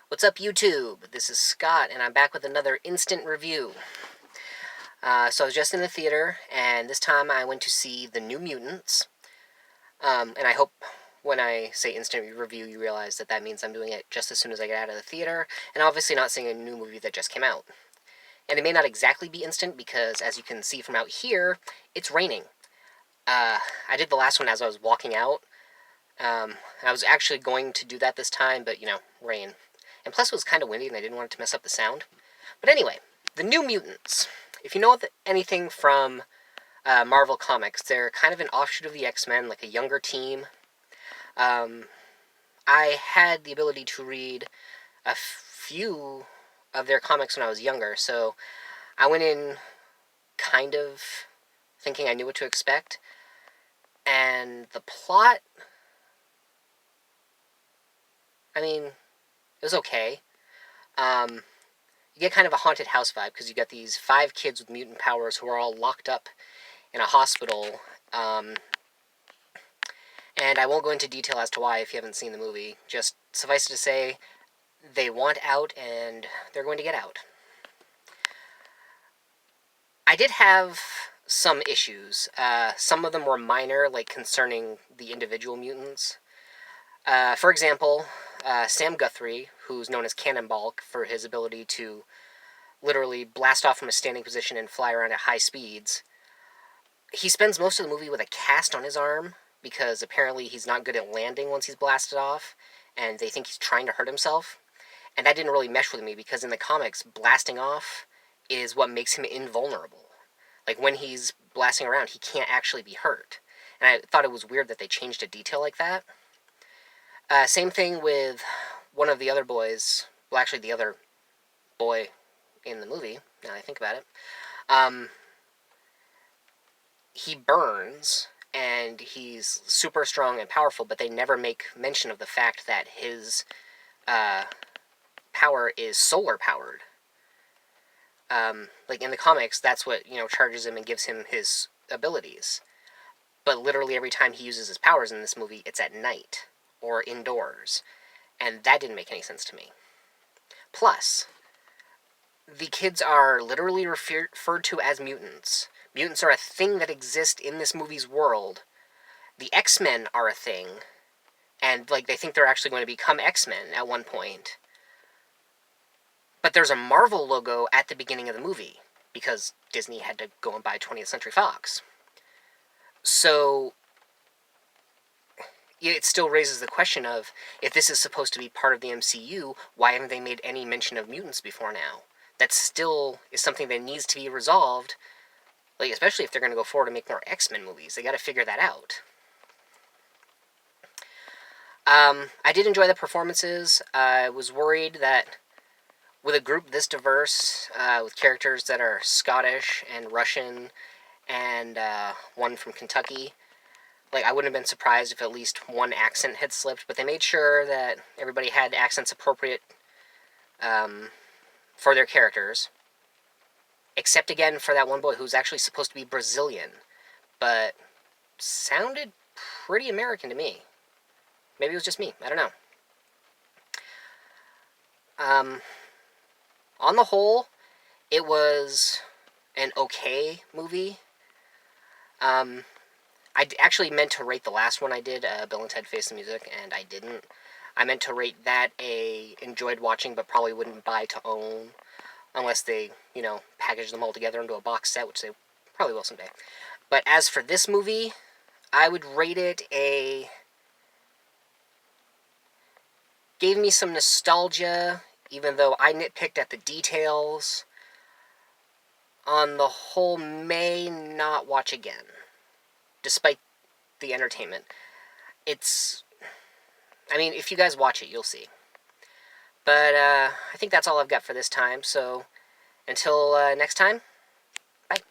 What's up, YouTube? This is Scott, and I'm back with another instant review. So I was just in the theater, and this time I went to see The New Mutants. And I hope when I say instant review, you realize that means I'm doing it just as soon as I get out of the theater, and obviously not seeing a new movie that just came out. And it may not exactly be instant, because as you can see from out here, it's raining. I did the last one as I was walking out. I was actually going to do that this time, but, rain. And plus it was kind of windy and I didn't want it to mess up the sound. But anyway, The New Mutants. If you know anything from Marvel Comics, they're kind of an offshoot of the X-Men, like a younger team. I had the ability to read a few of their comics when I was younger, so I went in kind of thinking I knew what to expect. And the plot, it was okay. You get kind of a haunted house vibe, because you got these 5 kids with mutant powers who are all locked up in a hospital. And I won't go into detail as to why if you haven't seen the movie. Just suffice it to say, they want out, and they're going to get out. I did have some issues. Some of them were minor, like concerning the individual mutants. For example, Sam Guthrie, who's known as Cannonball for his ability to literally blast off from a standing position and fly around at high speeds, he spends most of the movie with a cast on his arm, because apparently he's not good at landing once he's blasted off, and they think he's trying to hurt himself. And that didn't really mesh with me, because in the comics, blasting off is what makes him invulnerable. Like, when he's blasting around, he can't actually be hurt. And I thought it was weird that they changed a detail like that. Same thing with one of the other boys. Well, actually, the other boy in the movie, now that I think about it. He burns, and he's super strong and powerful, but they never make mention of the fact that his power is solar-powered. Like, in the comics, that's what, charges him and gives him his abilities. But literally every time he uses his powers in this movie, it's at night, or indoors. And that didn't make any sense to me. Plus, the kids are literally referred to as mutants. Mutants are a thing that exist in this movie's world. The X-Men are a thing. And, they think they're actually going to become X-Men at one point. But there's a Marvel logo at the beginning of the movie, because Disney had to go and buy 20th Century Fox. So it still raises the question of, if this is supposed to be part of the MCU, why haven't they made any mention of mutants before now? That still is something that needs to be resolved, especially if they're going to go forward and make more X-Men movies. They got to figure that out. I did enjoy the performances. I was worried that with a group this diverse, with characters that are Scottish and Russian, and one from Kentucky, I wouldn't have been surprised if at least one accent had slipped, but they made sure that everybody had accents appropriate for their characters. Except, again, for that one boy who's actually supposed to be Brazilian, but sounded pretty American to me. Maybe it was just me. I don't know. On the whole, it was an okay movie. I actually meant to rate the last one I did, Bill and Ted Face the Music, and I didn't. I meant to rate that enjoyed watching, but probably wouldn't buy to own, unless they, package them all together into a box set, which they probably will someday. But as for this movie, I would rate it gave me some nostalgia, even though I nitpicked at the details. On the whole, may not watch again, despite the entertainment. If you guys watch it, you'll see. But, I think that's all I've got for this time, so until next time, bye.